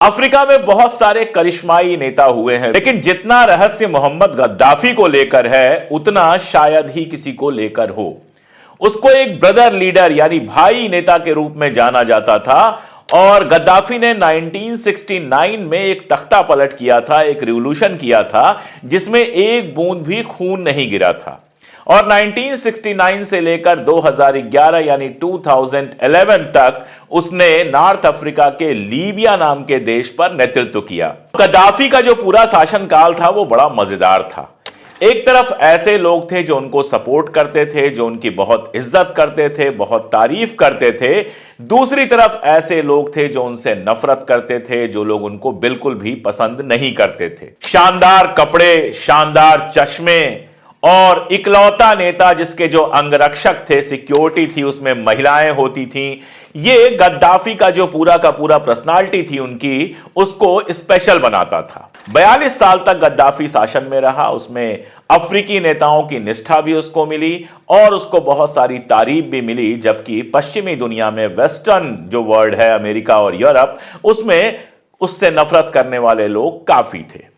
Africa में बहुत सारे करिश्माई नेता हुए हैं, लेकिन जितना रहस्य मोहम्मद गद्दाफी को लेकर है उतना शायद ही किसी को लेकर हो। उसको एक ब्रदर लीडर यानी भाई नेता के रूप में जाना जाता था और गद्दाफी ने 1969 में एक तख्ता पलट किया था, एक रिवॉल्यूशन किया था जिसमें एक बूंद भी खून नहीं गिरा था। और 1969 से लेकर 2011 यानी 2011 तक उसने नॉर्थ अफ्रीका के लीबिया नाम के देश पर नेतृत्व किया। गद्दाफी का जो पूरा शासनकाल था वो बड़ा मजेदार था। एक तरफ ऐसे लोग थे जो उनको सपोर्ट करते थे, जो उनकी बहुत इज्जत करते थे, बहुत तारीफ करते थे। दूसरी तरफ ऐसे लोग थे जो उनसे नफरत करते थे, जो लोग उनको बिल्कुल भी पसंद नहीं करते थे। शानदार कपड़े, शानदार चश्मे और इकलौता नेता जिसके जो अंगरक्षक थे, सिक्योरिटी थी, उसमें महिलाएं होती थीं। ये गद्दाफी का जो पूरा का पूरा पर्सनालिटी थी उनकी, उसको स्पेशल बनाता था। 42 साल तक गद्दाफी शासन में रहा। उसमें अफ्रीकी नेताओं की निष्ठा भी उसको मिली और उसको बहुत सारी तारीफ भी मिली, जबकि पश्चिमी दुनिया में वेस्टर्न जो वर्ल्ड है, अमेरिका और यूरोप, उसमें उससे नफरत करने वाले लोग काफी थे।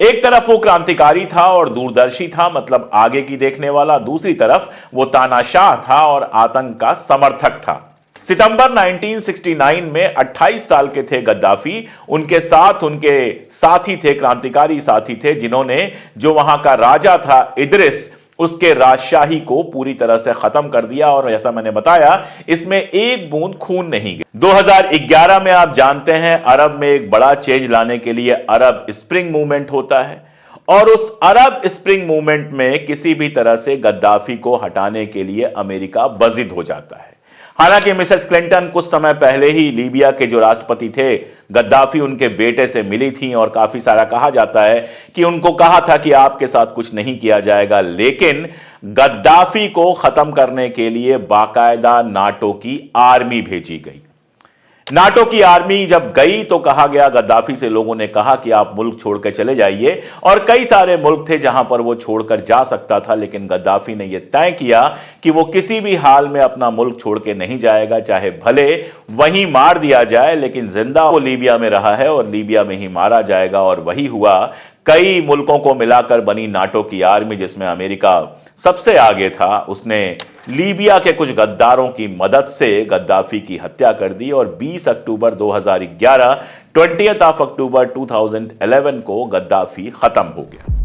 एक तरफ वो क्रांतिकारी था और दूरदर्शी था, मतलब आगे की देखने वाला। दूसरी तरफ वो तानाशाह था और आतंक का समर्थक था। सितंबर 1969 में 28 साल के थे गद्दाफी। उनके साथ उनके साथी थे, क्रांतिकारी साथी थे, जिन्होंने जो वहां का राजा था इदरिस, उसके राजशाही को पूरी तरह से खत्म कर दिया। और जैसा मैंने बताया, इसमें एक बूंद खून नहीं गिरा। 2011 में आप जानते हैं अरब में एक बड़ा चेंज लाने के लिए अरब स्प्रिंग मूवमेंट होता है और उस अरब स्प्रिंग मूवमेंट में किसी भी तरह से गद्दाफी को हटाने के लिए अमेरिका बजिद हो जाता है। हालांकि मिसेस क्लिंटन कुछ समय पहले ही लीबिया के जो राष्ट्रपति थे, गद्दाफी उनके बेटे से मिली थी और काफी सारा कहा जाता है कि उनको कहा था कि आपके साथ कुछ नहीं किया जाएगा। लेकिन गद्दाफी को खत्म करने के लिए बाकायदा नाटो की आर्मी भेजी गई। नाटो की आर्मी जब गई तो कहा गया, गद्दाफी से लोगों ने कहा कि आप मुल्क छोड़ के चले जाइए। और कई सारे मुल्क थे जहां पर वो छोड़कर जा सकता था, लेकिन गद्दाफी ने यह तय किया कि वो किसी भी हाल में अपना मुल्क छोड़ के नहीं जाएगा, चाहे भले वहीं मार दिया जाए, लेकिन जिंदा वो लीबिया में रहा है और लीबिया में ही मारा जाएगा। और वही हुआ। कई मुल्कों को मिलाकर बनी नाटो की आर्मी, जिसमें अमेरिका सबसे आगे था। उसने लीबिया के कुछ गद्दारों की मदद से गद्दाफी की हत्या कर दी और 20 अक्टूबर 2011 20 अक्टूबर 2011 को गद्दाफी खत्म हो गया।